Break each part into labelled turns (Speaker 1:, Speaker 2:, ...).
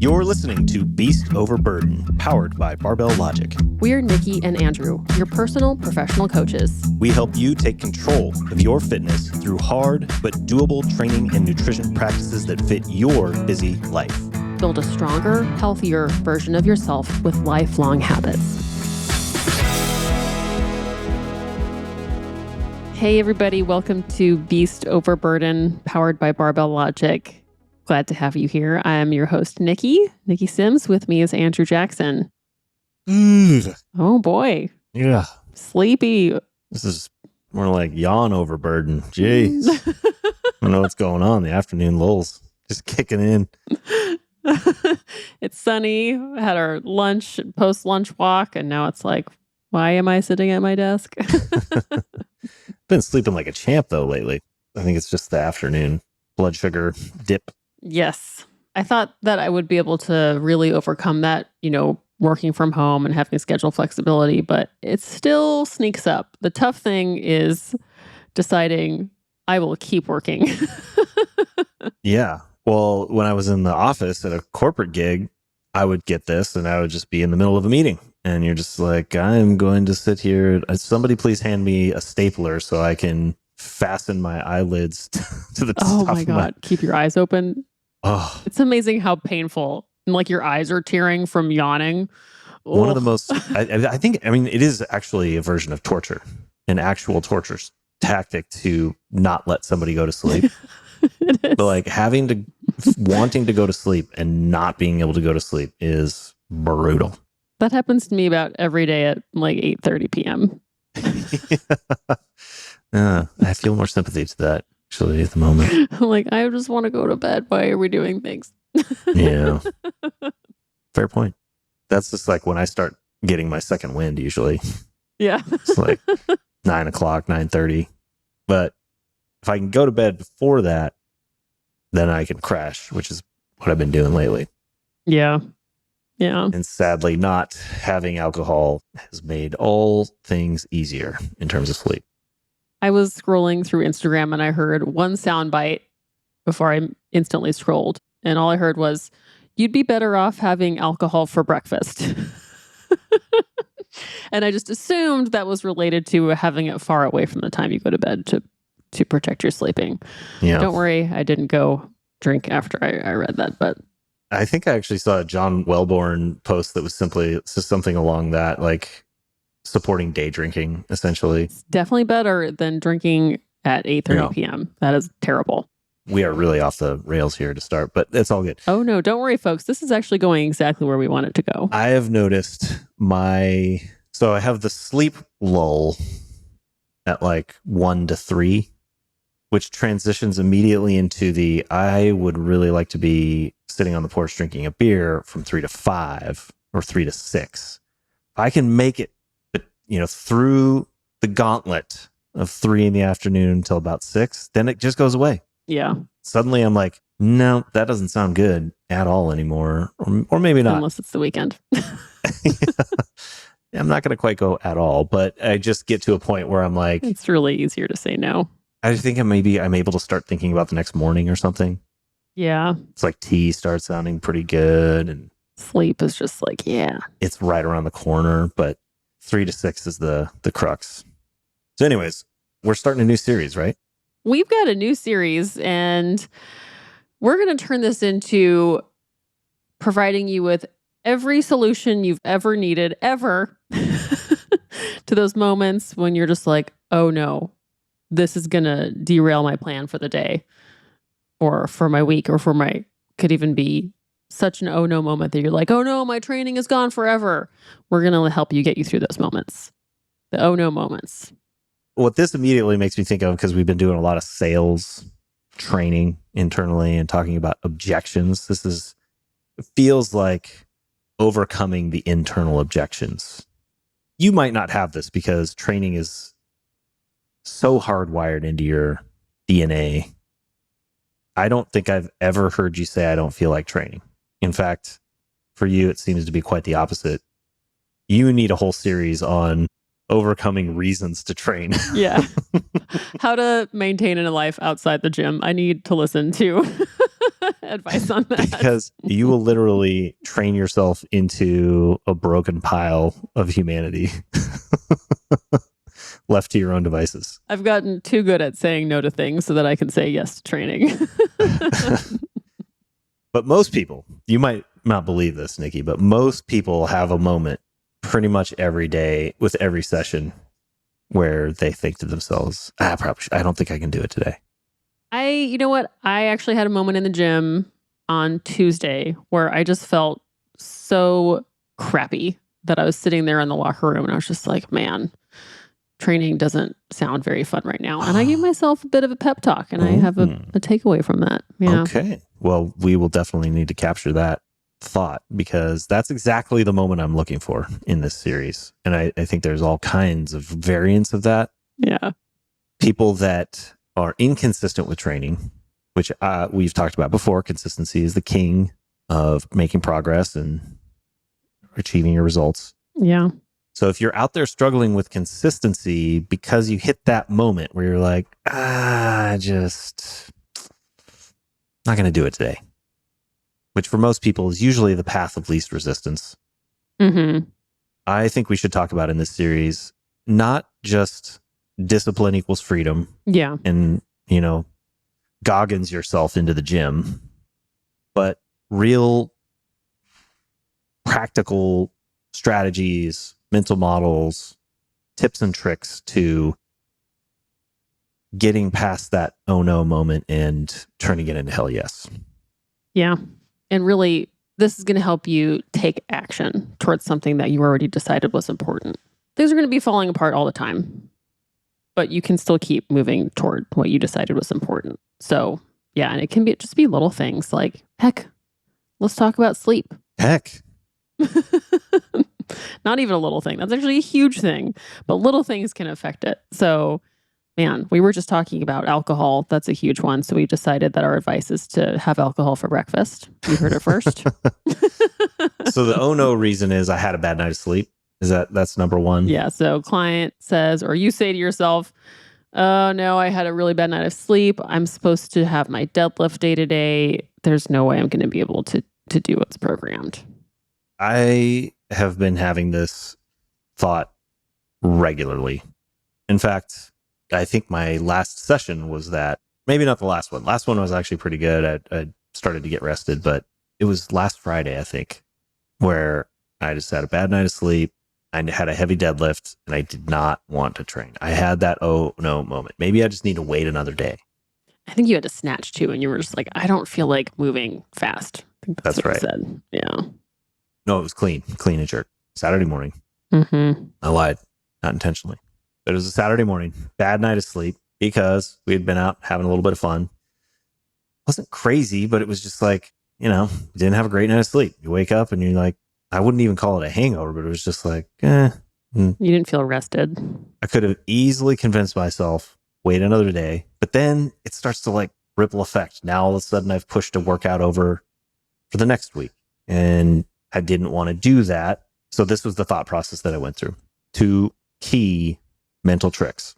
Speaker 1: You're listening to Beast Overburden, powered by Barbell Logic.
Speaker 2: We're Niki and Andrew, your personal professional coaches.
Speaker 1: We help you take control of your fitness through hard but doable training and nutrition practices that fit your busy life.
Speaker 2: Build a stronger, healthier version of yourself with lifelong habits. Hey everybody, welcome to Beast Overburden, powered by Barbell Logic. Glad to have you here. I am your host, Niki Sims. With me is Andrew Jackson. Oh boy.
Speaker 1: Yeah.
Speaker 2: Sleepy.
Speaker 1: This is more like yawn overburden. Jeez. I don't know what's going on. The afternoon lulls just kicking in.
Speaker 2: It's sunny. Had our lunch, post-lunch walk, and now it's like, why am I sitting at my desk?
Speaker 1: Been sleeping like a champ though lately. I think it's just the afternoon blood sugar dip.
Speaker 2: Yes. I thought that I would be able to really overcome that, working from home and having schedule flexibility, but it still sneaks up. The tough thing is deciding I will keep working.
Speaker 1: Yeah. Well, when I was in the office at a corporate gig, I would get this and I would just be in the middle of a meeting. And you're just like, I'm going to sit here. Somebody please hand me a stapler so I can fasten my eyelids to the top.
Speaker 2: Oh my God. Keep your eyes open.
Speaker 1: Oh,
Speaker 2: it's amazing how painful. And like your eyes are tearing from yawning.
Speaker 1: One of the most, I think, it is actually a version of torture, an actual torture tactic to not let somebody go to sleep.
Speaker 2: It is.
Speaker 1: But like wanting to go to sleep and not being able to go to sleep is brutal.
Speaker 2: That happens to me about every day at like 8:30 p.m.
Speaker 1: I feel more sympathy to that actually at the moment.
Speaker 2: I'm like, I just want to go to bed. Why are we doing things?
Speaker 1: Yeah. Fair point. That's just like when I start getting my second wind usually.
Speaker 2: Yeah.
Speaker 1: It's like 9 o'clock, 9:30. But if I can go to bed before that, then I can crash, which is what I've been doing lately.
Speaker 2: Yeah. Yeah.
Speaker 1: And sadly, not having alcohol has made all things easier in terms of sleep.
Speaker 2: I was scrolling through Instagram and I heard one sound bite before I instantly scrolled. And all I heard was, you'd be better off having alcohol for breakfast. And I just assumed that was related to having it far away from the time you go to bed to protect your sleeping.
Speaker 1: Yeah.
Speaker 2: Don't worry, I didn't go drink after I read that, but
Speaker 1: I think I actually saw a John Wellborn post that was simply just something along that, like supporting day drinking, essentially.
Speaker 2: it's definitely better than drinking at 8:30 p.m. That is terrible.
Speaker 1: We are really off the rails here to start, but it's all good.
Speaker 2: Oh no, don't worry, folks. This is actually going exactly where we want it to go.
Speaker 1: I have noticed so I have the sleep lull at like 1 to 3, which transitions immediately into I would really like to be sitting on the porch drinking a beer from 3 to 5 or 3 to 6. If I can make it, but through the gauntlet of 3 in the afternoon until about 6, then it just goes away.
Speaker 2: Yeah.
Speaker 1: Suddenly I'm like, no, that doesn't sound good at all anymore. Or maybe not.
Speaker 2: Unless it's the weekend.
Speaker 1: I'm not going to quite go at all, but I just get to a point where I'm like,
Speaker 2: It's really easier to say no.
Speaker 1: I think I'm able to start thinking about the next morning or something.
Speaker 2: Yeah.
Speaker 1: It's like tea starts sounding pretty good and
Speaker 2: Sleep is just like, yeah.
Speaker 1: it's right around the corner, but 3 to 6 is the crux. So anyways, we're starting a new series, right?
Speaker 2: We've got a new series and we're going to turn this into providing you with every solution you've ever needed, ever, to those moments when you're just like, oh no, this is going to derail my plan for the day or for my week or could even be such an oh no moment that you're like, oh no, my training is gone forever. We're going to help you get you through those moments. The oh no moments.
Speaker 1: What this immediately makes me think of, because we've been doing a lot of sales training internally and talking about objections. It feels like overcoming the internal objections. You might not have this because training is so hardwired into your DNA. I don't think I've ever heard you say, I don't feel like training. In fact, for you, it seems to be quite the opposite. You need a whole series on overcoming reasons to train.
Speaker 2: Yeah. How to maintain a life outside the gym. I need to listen to advice on that.
Speaker 1: Because you will literally train yourself into a broken pile of humanity left to your own devices.
Speaker 2: I've gotten too good at saying no to things so that I can say yes to training.
Speaker 1: But most people, you might not believe this, Nikki, but most people have a moment pretty much every day with every session where they think to themselves, I don't think I can do it today.
Speaker 2: You know what? I actually had a moment in the gym on Tuesday where I just felt so crappy that I was sitting there in the locker room and I was just like, man, training doesn't sound very fun right now. And I gave myself a bit of a pep talk and I have a takeaway from that. Yeah.
Speaker 1: Okay. Well, we will definitely need to capture that thought because that's exactly the moment I'm looking for in this series. And I think there's all kinds of variants of that.
Speaker 2: Yeah.
Speaker 1: People that are inconsistent with training, which we've talked about before. Consistency is the king of making progress and achieving your results.
Speaker 2: Yeah.
Speaker 1: So if you're out there struggling with consistency because you hit that moment where you're like, just not going to do it today, which for most people is usually the path of least resistance.
Speaker 2: Mm-hmm.
Speaker 1: I think we should talk about in this series, not just discipline equals freedom.
Speaker 2: Yeah.
Speaker 1: And, Goggins yourself into the gym, but real practical strategies, mental models, tips and tricks to getting past that oh no moment and turning it into hell yes.
Speaker 2: Yeah. And really, this is going to help you take action towards something that you already decided was important. Things are going to be falling apart all the time, but you can still keep moving toward what you decided was important. So, yeah, and it can just be little things like, heck, let's talk about sleep.
Speaker 1: Heck.
Speaker 2: Not even a little thing. That's actually a huge thing, but little things can affect it. So, man, we were just talking about alcohol. That's a huge one. So we decided that our advice is to have alcohol for breakfast. You heard it first.
Speaker 1: So the oh no reason is I had a bad night of sleep. That's number one?
Speaker 2: Yeah. So client says, or you say to yourself, oh no, I had a really bad night of sleep. I'm supposed to have my deadlift day to day. There's no way I'm going to be able to do what's programmed.
Speaker 1: I have been having this thought regularly. In fact, I think my last session was that. Maybe not the last one. Last one was actually pretty good. I started to get rested, but it was last Friday, I think, where I just had a bad night of sleep. I had a heavy deadlift and I did not want to train. I had that oh no moment. Maybe I just need to wait another day.
Speaker 2: I think you had to snatch too, and you were just like, I don't feel like moving fast. I think
Speaker 1: that's
Speaker 2: what
Speaker 1: right.
Speaker 2: You said. Yeah.
Speaker 1: No, it was clean and jerk. Saturday morning.
Speaker 2: Mm-hmm.
Speaker 1: I lied, not intentionally. But it was a Saturday morning, bad night of sleep because we had been out having a little bit of fun. Wasn't crazy, but it was just like, didn't have a great night of sleep. You wake up and you're like, I wouldn't even call it a hangover, but it was just like,
Speaker 2: You didn't feel rested.
Speaker 1: I could have easily convinced myself, wait another day, but then it starts to like ripple effect. Now all of a sudden I've pushed a workout over for the next week and I didn't want to do that. So this was the thought process that I went through. 2 key mental tricks.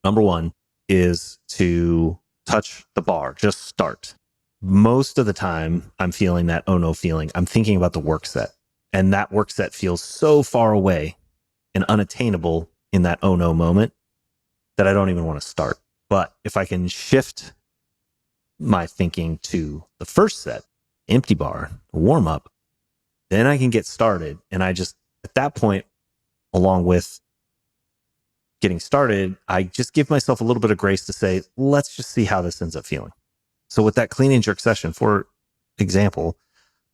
Speaker 1: Number 1 is to touch the bar, just start. Most of the time I'm feeling that oh no feeling. I'm thinking about the work set. And that work set feels so far away and unattainable in that oh no moment that I don't even want to start. But if I can shift my thinking to the first set, empty bar, warm up, then I can get started. And I just, at that point, along with getting started, I just give myself a little bit of grace to say, let's just see how this ends up feeling. So with that clean and jerk session, for example,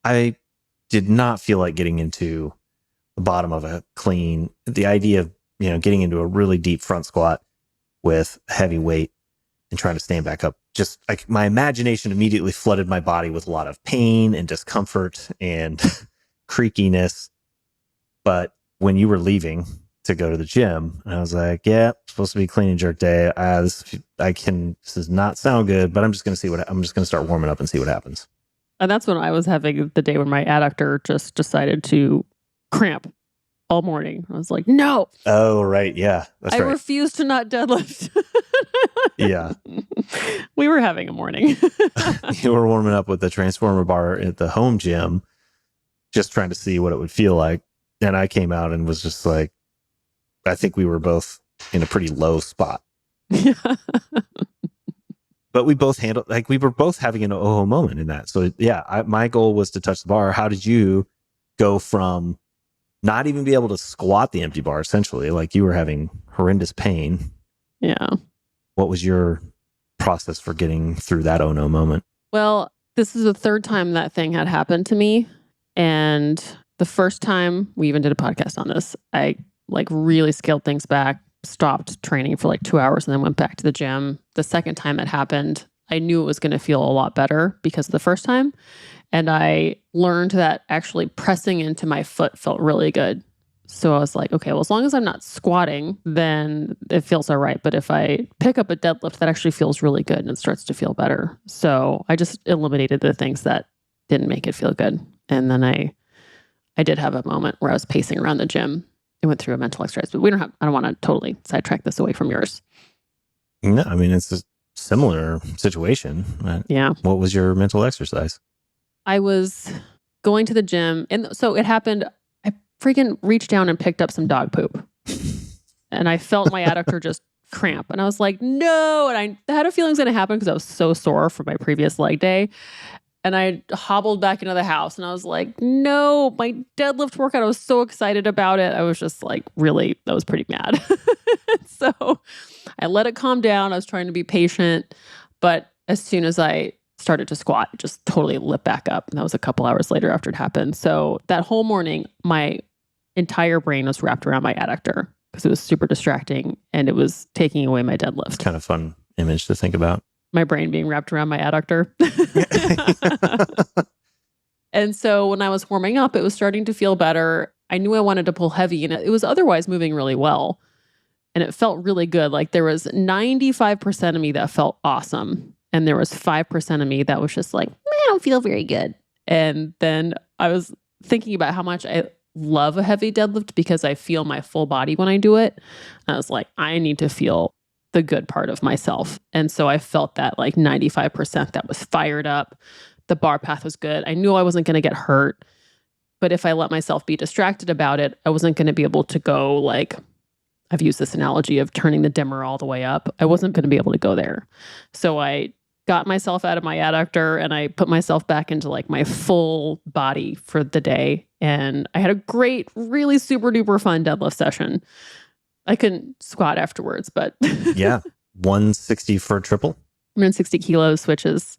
Speaker 1: I did not feel like getting into the bottom of a clean. The idea of, getting into a really deep front squat with heavy weight and trying to stand back up, just like my imagination immediately flooded my body with a lot of pain and discomfort and creakiness. But when you were leaving to go to the gym, and I was like, yeah, it's supposed to be clean and jerk day. This does not sound good, but I'm just going to see I'm just going to start warming up and see what happens.
Speaker 2: And that's when I was having the day when my adductor just decided to cramp all morning. I was like, no.
Speaker 1: Oh, right. Yeah. That's right.
Speaker 2: I refuse to not deadlift.
Speaker 1: Yeah.
Speaker 2: We were having a morning.
Speaker 1: You were warming up with the transformer bar at the home gym, just trying to see what it would feel like. And I came out and was just like, I think we were both in a pretty low spot.
Speaker 2: Yeah.
Speaker 1: But we both handled, like, we were both having an oh moment in that. So yeah, my goal was to touch the bar. How did you go from not even be able to squat the empty bar, essentially? Like, you were having horrendous pain.
Speaker 2: Yeah.
Speaker 1: What was your process for getting through that oh no moment?
Speaker 2: Well, this is the third time that thing had happened to me. And the first time, we even did a podcast on this, I like really scaled things back, stopped training for like 2 hours, and then went back to the gym. The second time it happened, I knew it was going to feel a lot better because of the first time. And I learned that actually pressing into my foot felt really good. So I was like, okay, well, as long as I'm not squatting, then it feels all right. But if I pick up a deadlift, that actually feels really good and it starts to feel better. So I just eliminated the things that didn't make it feel good. And then I did have a moment where I was pacing around the gym and went through a mental exercise. But I don't want to totally sidetrack this away from yours.
Speaker 1: No, I mean, it's a similar situation.
Speaker 2: Yeah.
Speaker 1: What was your mental exercise?
Speaker 2: I was going to the gym, and so it happened. I freaking reached down and picked up some dog poop, and I felt my adductor just cramp, and I was like, no. And I had a feeling it was going to happen because I was so sore from my previous leg day. And I hobbled back into the house and I was like, no, my deadlift workout. I was so excited about it. I was just like, really, I was pretty mad. So I let it calm down. I was trying to be patient. But as soon as I started to squat, it just totally lit back up. And that was a couple hours later after it happened. So that whole morning, my entire brain was wrapped around my adductor because it was super distracting and it was taking away my deadlift.
Speaker 1: It's kind of fun image to think about.
Speaker 2: My brain being wrapped around my adductor. And so when I was warming up, it was starting to feel better. I knew I wanted to pull heavy and it was otherwise moving really well. And it felt really good. Like there was 95% of me that felt awesome. And there was 5% of me that was just like, I don't feel very good. And then I was thinking about how much I love a heavy deadlift because I feel my full body when I do it. And I was like, I need to feel the good part of myself. And so I felt that like 95% that was fired up. The bar path was good. I knew I wasn't going to get hurt. But if I let myself be distracted about it, I wasn't going to be able to go like, I've used this analogy of turning the dimmer all the way up. I wasn't going to be able to go there. So I got myself out of my adductor and I put myself back into like my full body for the day. And I had a great, really super duper fun deadlift session. I couldn't squat afterwards, but
Speaker 1: yeah, 160 for a triple.
Speaker 2: 160 kilos, which is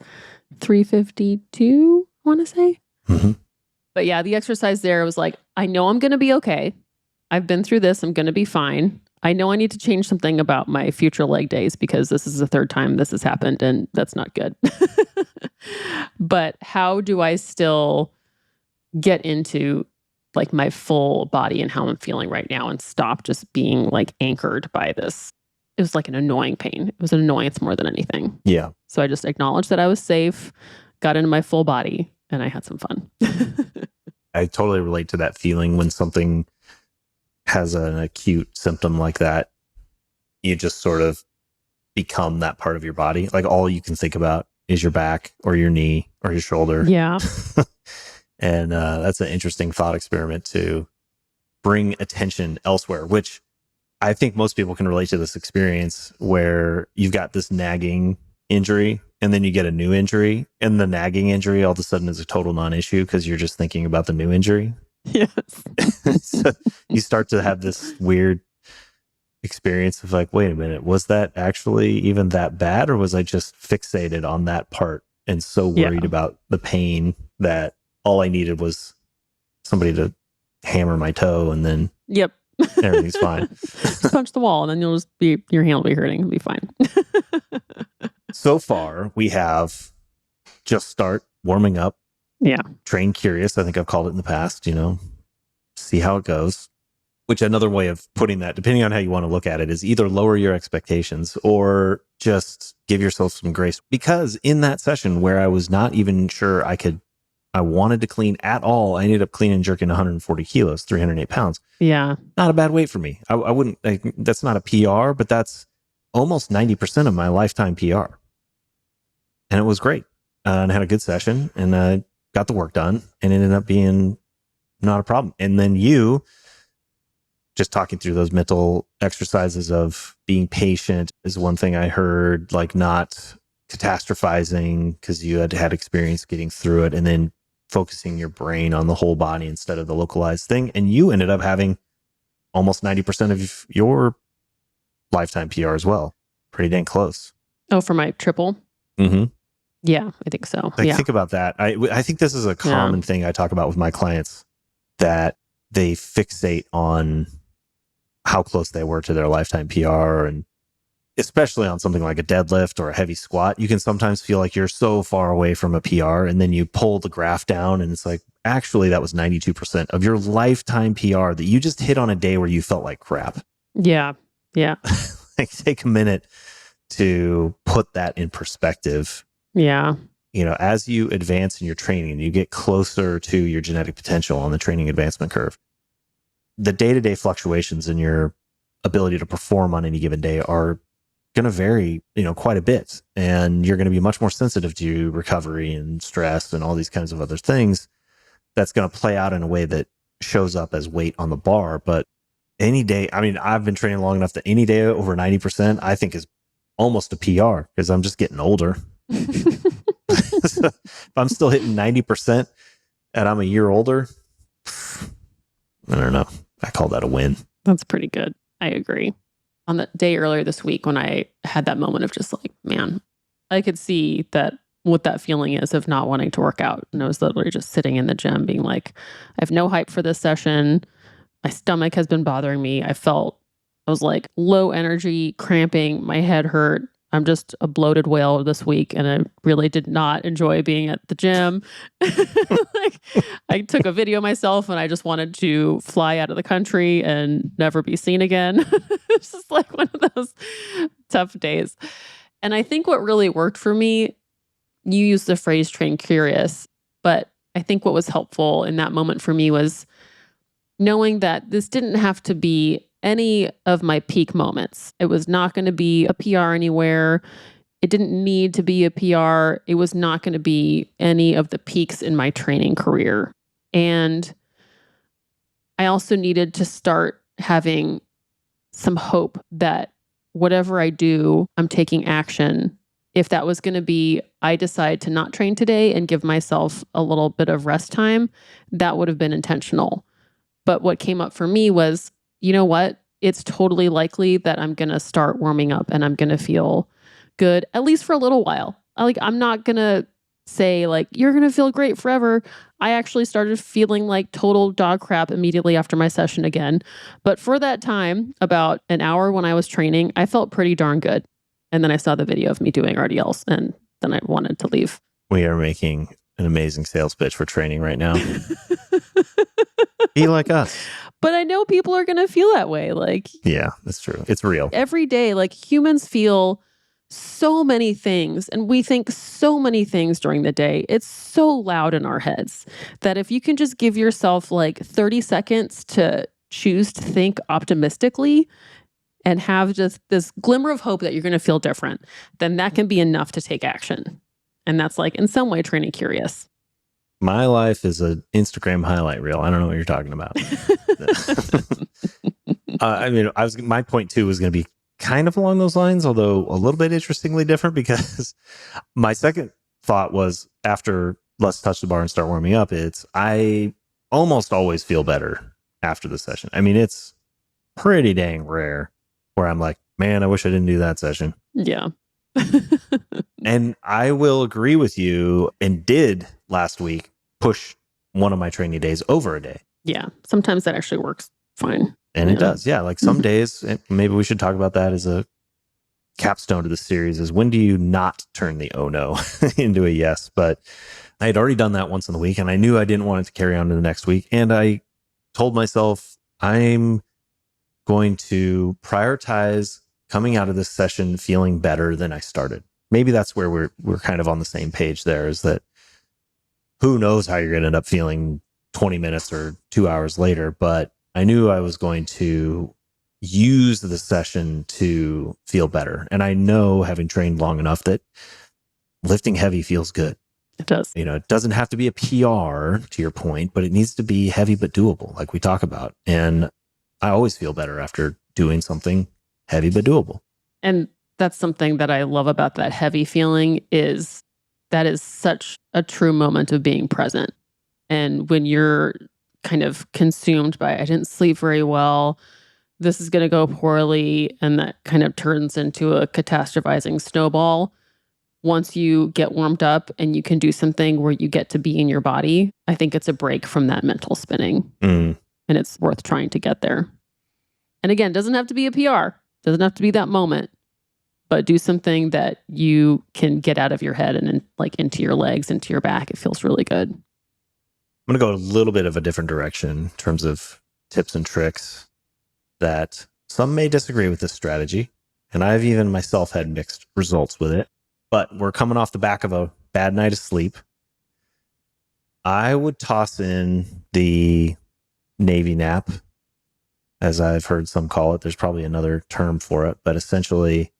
Speaker 2: 352, I want to say.
Speaker 1: Mm-hmm.
Speaker 2: But yeah, the exercise there was like, I know I'm going to be okay. I've been through this. I'm going to be fine. I know I need to change something about my future leg days because this is the third time this has happened and that's not good. But how do I still get into like my full body and how I'm feeling right now and stop just being like anchored by this? It was like an annoying pain. It was an annoyance more than anything.
Speaker 1: Yeah.
Speaker 2: So I just acknowledged that I was safe, got into my full body, and I had some fun.
Speaker 1: I totally relate to that feeling when something has an acute symptom like that. You just sort of become that part of your body. Like all you can think about is your back or your knee or your shoulder.
Speaker 2: Yeah.
Speaker 1: And that's an interesting thought experiment to bring attention elsewhere, which I think most people can relate to this experience where you've got this nagging injury and then you get a new injury and the nagging injury all of a sudden is a total non-issue because you're just thinking about the new injury.
Speaker 2: Yes.
Speaker 1: So you start to have this weird experience of like, wait a minute, was that actually even that bad or was I just fixated on that part and so worried about the pain that all I needed was somebody to hammer my toe and then
Speaker 2: Yep.
Speaker 1: everything's fine.
Speaker 2: Just punch the wall and then your hand will be hurting. It'll be fine.
Speaker 1: So far, we have just start warming up.
Speaker 2: Yeah.
Speaker 1: Train curious. I think I've called it in the past, see how it goes. Which another way of putting that, depending on how you want to look at it, is either lower your expectations or just give yourself some grace. Because in that session where I was not even sure I wanted to clean at all, I ended up clean and jerking 140 kilos, 308 pounds.
Speaker 2: Yeah.
Speaker 1: Not a bad weight for me. I wouldn't, that's not a PR, but that's almost 90% of my lifetime PR. And it was great. And I had a good session and I got the work done and it ended up being not a problem. And then you just talking through those mental exercises of being patient is one thing I heard, like not catastrophizing because you had experience getting through it, and then focusing your brain on the whole body instead of the localized thing. And you ended up having almost 90% of your lifetime PR as well. Pretty dang close.
Speaker 2: Oh, for my triple?
Speaker 1: Mm-hmm.
Speaker 2: Yeah, I think so.
Speaker 1: Like,
Speaker 2: yeah.
Speaker 1: think about that. I think this is a common thing I talk about with my clients, that they fixate on how close they were to their lifetime PR, and especially on something like a deadlift or a heavy squat, you can sometimes feel like you're so far away from a PR, and then you pull the graph down and it's like, actually, that was 92% of your lifetime PR that you just hit on a day where you felt like crap.
Speaker 2: Yeah. Yeah.
Speaker 1: Like, take a minute to put that in perspective.
Speaker 2: Yeah.
Speaker 1: You know, as you advance in your training and you get closer to your genetic potential on the training advancement curve, the day-to-day fluctuations in your ability to perform on any given day are going to vary, quite a bit. And you're going to be much more sensitive to recovery and stress and all these kinds of other things. That's going to play out in a way that shows up as weight on the bar. But any day, I mean, I've been training long enough that any day over 90%, I think is almost a PR because I'm just getting older. So if I'm still hitting 90% and I'm a year older, I don't know. I call that a win.
Speaker 2: That's pretty good. I agree. On the day earlier this week when I had that moment of just like, man, I could see that what that feeling is of not wanting to work out. And I was literally just sitting in the gym being like, I have no hype for this session. My stomach has been bothering me. I was like low energy, cramping, my head hurt. I'm just a bloated whale this week, and I really did not enjoy being at the gym. Like, I took a video of myself, and I just wanted to fly out of the country and never be seen again. It's just like one of those tough days. And I think what really worked for me, you used the phrase train curious, but I think what was helpful in that moment for me was knowing that this didn't have to be any of my peak moments. It was not going to be a PR anywhere. It didn't need to be a PR. It was not going to be any of the peaks in my training career. And I also needed to start having some hope that whatever I do, I'm taking action. If that was going to be, I decide to not train today and give myself a little bit of rest time, that would have been intentional. But what came up for me was, you know what? It's totally likely that I'm going to start warming up and I'm going to feel good, at least for a little while. I'm not going to say like, you're going to feel great forever. I actually started feeling like total dog crap immediately after my session again. But for that time, about an hour when I was training, I felt pretty darn good. And then I saw the video of me doing RDLs and then I wanted to leave.
Speaker 1: We are making an amazing sales pitch for training right now. Be like us.
Speaker 2: But I know people are going to feel that way. Like,
Speaker 1: yeah, that's true. It's real.
Speaker 2: Every day, like humans feel so many things and we think so many things during the day. It's so loud in our heads that if you can just give yourself like 30 seconds to choose to think optimistically and have just this glimmer of hope that you're going to feel different, then that can be enough to take action. And that's like in some way training curious.
Speaker 1: My life is an Instagram highlight reel. I don't know what you're talking about. My point too was going to be kind of along those lines, although a little bit interestingly different, because my second thought was after let's touch the bar and start warming up, I almost always feel better after the session. I mean, it's pretty dang rare where I'm like, man, I wish I didn't do that session.
Speaker 2: Yeah.
Speaker 1: And I will agree with you, and did last week push one of my training days over a day.
Speaker 2: Yeah. Sometimes that actually works fine.
Speaker 1: And it does. Yeah. Like some days, maybe we should talk about that as a capstone to the series, is when do you not turn the oh no into a yes? But I had already done that once in the week and I knew I didn't want it to carry on to the next week. And I told myself I'm going to prioritize coming out of this session feeling better than I started. Maybe that's where we're kind of on the same page there, is that who knows how you're going to end up feeling 20 minutes or 2 hours later, but I knew I was going to use the session to feel better. And I know, having trained long enough, that lifting heavy feels good.
Speaker 2: It does.
Speaker 1: It doesn't have to be a PR, to your point, but it needs to be heavy but doable, like we talk about. And I always feel better after doing something heavy but doable.
Speaker 2: And that's something that I love about that heavy feeling, is that is such a true moment of being present. And when you're kind of consumed by, I didn't sleep very well, this is going to go poorly, and that kind of turns into a catastrophizing snowball. Once you get warmed up and you can do something where you get to be in your body, I think it's a break from that mental spinning. And it's worth trying to get there. And again, it doesn't have to be a PR, doesn't have to be that moment, but do something that you can get out of your head and like into your legs, into your back. It feels really good.
Speaker 1: I'm going to go a little bit of a different direction in terms of tips and tricks, that some may disagree with this strategy. And I've even myself had mixed results with it. But we're coming off the back of a bad night of sleep. I would toss in the Navy nap, as I've heard some call it. There's probably another term for it, but essentially,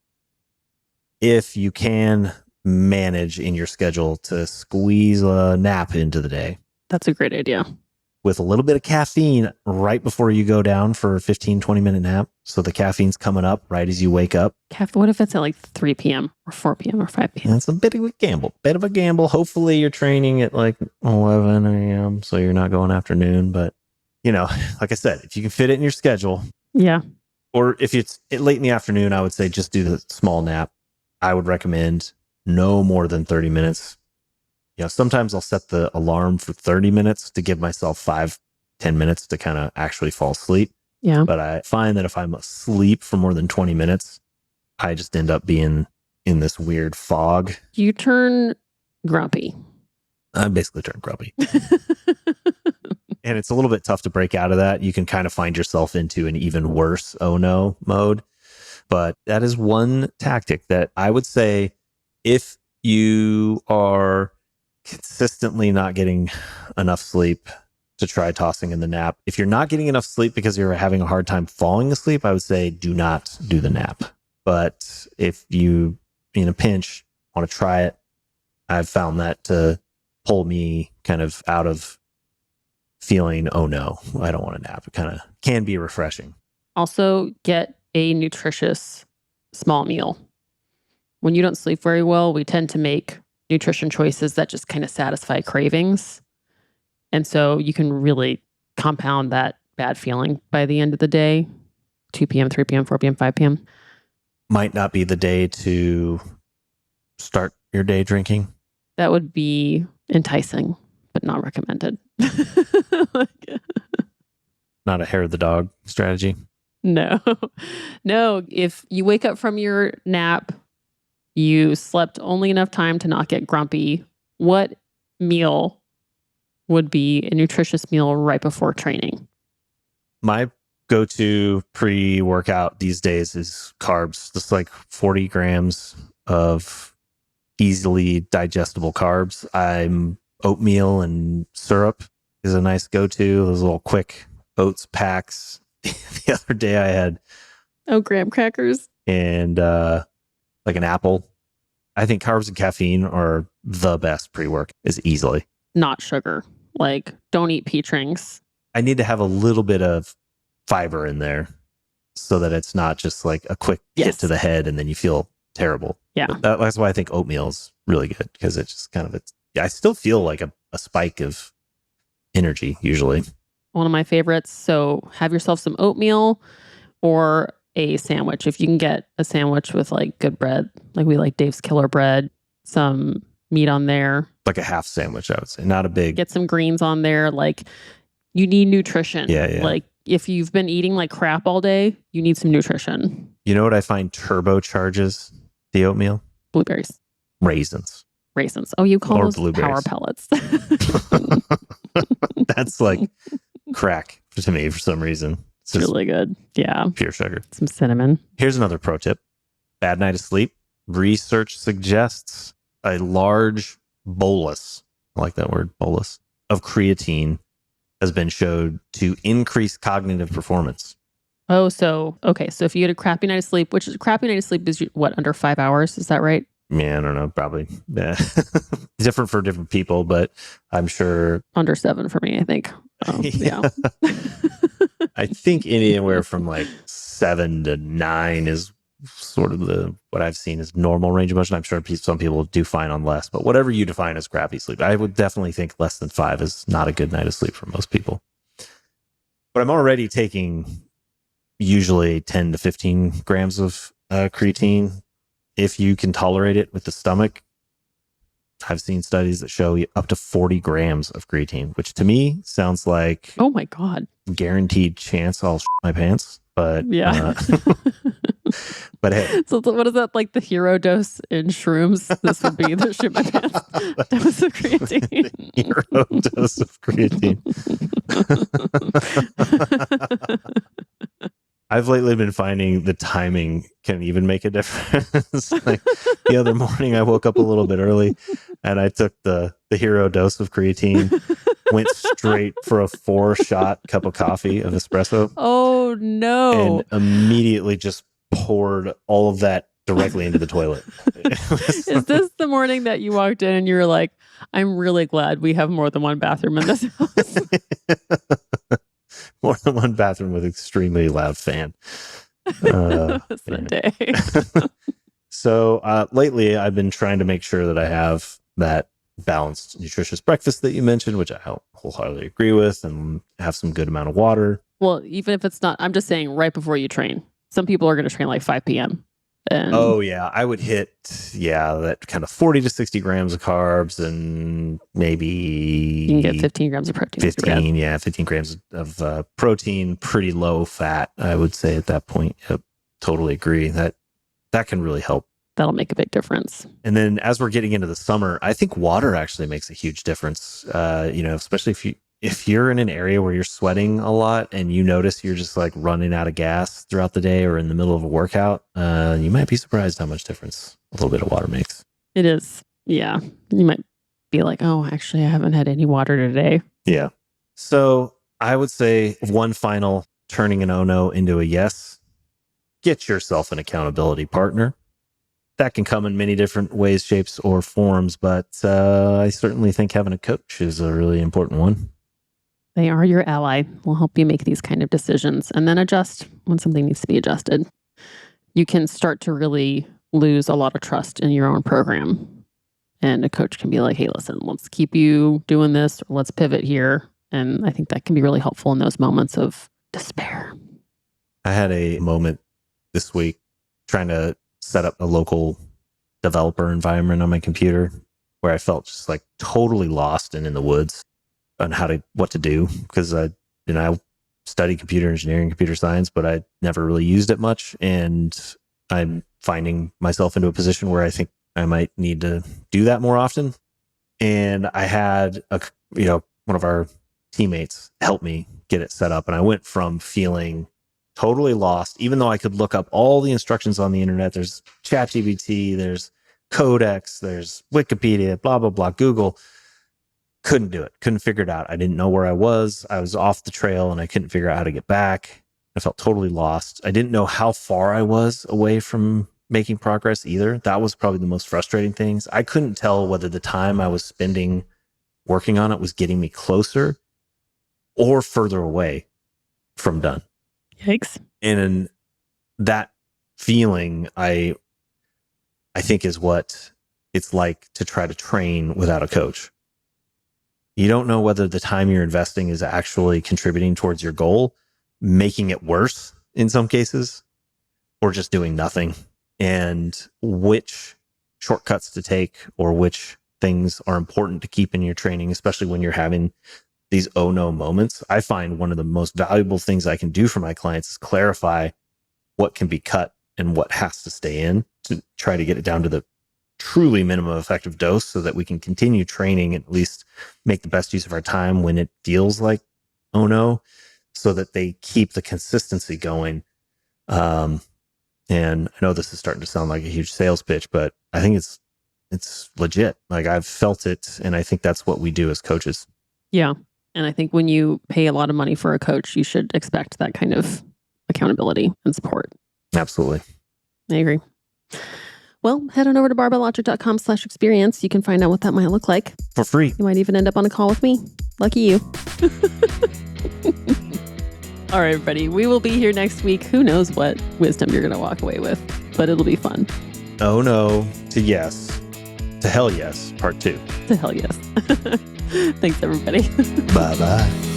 Speaker 1: if you can manage in your schedule to squeeze a nap into the day.
Speaker 2: That's a great idea.
Speaker 1: With a little bit of caffeine right before you go down for a 15, 20-minute nap. So the caffeine's coming up right as you wake up.
Speaker 2: What if it's at like 3 p.m. or 4 p.m. or 5 p.m.?
Speaker 1: That's a bit of a gamble. Hopefully you're training at like 11 a.m. so you're not going afternoon. But, like I said, if you can fit it in your schedule.
Speaker 2: Yeah.
Speaker 1: Or if it's late in the afternoon, I would say just do the small nap. I would recommend no more than 30 minutes. Sometimes I'll set the alarm for 30 minutes to give myself 5-10 minutes to kind of actually fall asleep.
Speaker 2: Yeah.
Speaker 1: But I find that if I'm asleep for more than 20 minutes, I just end up being in this weird fog.
Speaker 2: You turn grumpy.
Speaker 1: I basically turn grumpy. And it's a little bit tough to break out of that. You can kind of find yourself into an even worse oh no mode. But that is one tactic that I would say, if you are consistently not getting enough sleep, to try tossing in the nap. If you're not getting enough sleep because you're having a hard time falling asleep, I would say do not do the nap. But if you, in a pinch, want to try it, I've found that to pull me kind of out of feeling, oh no, I don't want to nap. It kind of can be refreshing.
Speaker 2: Also, get a nutritious small meal. When you don't sleep very well, we tend to make nutrition choices that just kind of satisfy cravings. And so you can really compound that bad feeling by the end of the day. 2 p.m., 3 p.m., 4 p.m., 5 p.m.
Speaker 1: Might not be the day to start your day drinking.
Speaker 2: That would be enticing, but not recommended.
Speaker 1: Not a hair of the dog strategy.
Speaker 2: No. If you wake up from your nap, you slept only enough time to not get grumpy, what meal would be a nutritious meal right before training?
Speaker 1: My go-to pre-workout these days is carbs, just like 40 grams of easily digestible carbs. Oatmeal and syrup is a nice go-to. Those little quick oats packs. The other day I had
Speaker 2: graham crackers
Speaker 1: and like an apple. I think carbs and caffeine are the best pre-work, is easily.
Speaker 2: Not sugar. Like, don't eat peach rings.
Speaker 1: I need to have a little bit of fiber in there so that it's not just like a quick hit to the head and then you feel terrible.
Speaker 2: Yeah.
Speaker 1: That's why I think oatmeal is really good, because it's just kind of, I still feel like a spike of energy usually.
Speaker 2: One of my favorites. So have yourself some oatmeal or a sandwich. If you can get a sandwich with like good bread, like we like Dave's Killer Bread, some meat on there.
Speaker 1: Like a half sandwich, I would say. Not a big.
Speaker 2: Get some greens on there. Like, you need nutrition.
Speaker 1: Yeah.
Speaker 2: Like, if you've been eating like crap all day, you need some nutrition.
Speaker 1: You know what I find turbocharges the oatmeal?
Speaker 2: Blueberries.
Speaker 1: Raisins.
Speaker 2: Oh, you call those
Speaker 1: blueberries.
Speaker 2: Power pellets.
Speaker 1: That's like crack to me for some reason.
Speaker 2: It's really good. Yeah.
Speaker 1: Pure sugar.
Speaker 2: Some cinnamon.
Speaker 1: Here's another pro tip. Bad night of sleep. Research suggests a large bolus, I like that word, bolus, of creatine has been showed to increase cognitive performance.
Speaker 2: Oh, so, okay. So if you had a crappy night of sleep, which is a crappy night of sleep is what, under 5 hours? Is that right?
Speaker 1: Yeah, I don't know, probably different for different people, but I'm sure
Speaker 2: Under 7 for me, I think. Yeah.
Speaker 1: I think anywhere from like 7 to 9 is sort of what I've seen is normal range of motion. I'm sure some people do fine on less, but whatever you define as crappy sleep, I would definitely think less than 5 is not a good night of sleep for most people. But I'm already taking usually 10 to 15 grams of creatine. If you can tolerate it with the stomach, I've seen studies that show up to 40 grams of creatine, which to me sounds like
Speaker 2: Oh my God.
Speaker 1: guaranteed chance I'll shit my pants. But
Speaker 2: Yeah.
Speaker 1: but hey,
Speaker 2: So what is that, like the hero dose in shrooms? This would be the shit my pants dose of creatine.
Speaker 1: The hero dose of creatine. I've lately been finding the timing can even make a difference. Like the other morning, I woke up a little bit early and I took the hero dose of creatine, went straight for a 4-shot cup of coffee of espresso.
Speaker 2: Oh no.
Speaker 1: And immediately just poured all of that directly into the toilet.
Speaker 2: Is this the morning that you walked in and you were like, I'm really glad we have more than one bathroom in this house?
Speaker 1: More than one bathroom with extremely loud fan.
Speaker 2: That's the day.
Speaker 1: So lately I've been trying to make sure that I have that balanced, nutritious breakfast that you mentioned, which I wholeheartedly agree with, and have some good amount of water.
Speaker 2: Well, even if it's not, I'm just saying right before you train. Some people are going to train like 5 p.m. And
Speaker 1: oh yeah, I would hit that kind of 40 to 60 grams of carbs and maybe
Speaker 2: you can get 15 grams of protein.
Speaker 1: 15 grams of protein, pretty low fat, I would say at that point. Yep, totally agree. That can really help.
Speaker 2: That'll make a big difference.
Speaker 1: And then as we're getting into the summer, I think water actually makes a huge difference. Especially if you're in an area where you're sweating a lot and you notice you're just like running out of gas throughout the day or in the middle of a workout, you might be surprised how much difference a little bit of water makes.
Speaker 2: It is. Yeah. You might be like, oh, actually, I haven't had any water today.
Speaker 1: Yeah. So I would say one final turning an oh no into a yes. Get yourself an accountability partner. That can come in many different ways, shapes, or forms, but I certainly think having a coach is a really important one.
Speaker 2: They are your ally. Will help you make these kind of decisions and then adjust when something needs to be adjusted. You can start to really lose a lot of trust in your own program. And a coach can be like, hey, listen, let's keep you doing this, or let's pivot here. And I think that can be really helpful in those moments of despair.
Speaker 1: I had a moment this week trying to set up a local developer environment on my computer where I felt just like totally lost and in the woods on what to do, because I studied computer engineering, computer science, but I never really used it much. And I'm finding myself into a position where I think I might need to do that more often. And I had one of our teammates help me get it set up. And I went from feeling totally lost, even though I could look up all the instructions on the internet. There's ChatGPT, there's Codex, there's Wikipedia, blah, blah, blah, Google. Couldn't do it. Couldn't figure it out. I didn't know where I was. I was off the trail and I couldn't figure out how to get back. I felt totally lost. I didn't know how far I was away from making progress either. That was probably the most frustrating things. I couldn't tell whether the time I was spending working on it was getting me closer or further away from done.
Speaker 2: Yikes.
Speaker 1: And that feeling, I think, is what it's like to try to train without a coach. You don't know whether the time you're investing is actually contributing towards your goal, making it worse in some cases, or just doing nothing, and which shortcuts to take or which things are important to keep in your training, especially when you're having these oh no moments. I find one of the most valuable things I can do for my clients is clarify what can be cut and what has to stay in to try to get it down to the truly minimum effective dose so that we can continue training and at least make the best use of our time when it feels like oh no, so that they keep the consistency going. And I know this is starting to sound like a huge sales pitch, but I think it's legit. Like, I've felt it, and I think that's what we do as coaches.
Speaker 2: Yeah. And I think when you pay a lot of money for a coach, you should expect that kind of accountability and support.
Speaker 1: Absolutely.
Speaker 2: I agree. Well, head on over to barbelllogic.com/experience. You can find out what that might look like.
Speaker 1: For free.
Speaker 2: You might even end up on a call with me. Lucky you. All right, everybody. We will be here next week. Who knows what wisdom you're going to walk away with, but it'll be fun.
Speaker 1: Oh no to yes. To hell yes, part 2.
Speaker 2: To hell yes. Thanks, everybody.
Speaker 1: Bye-bye.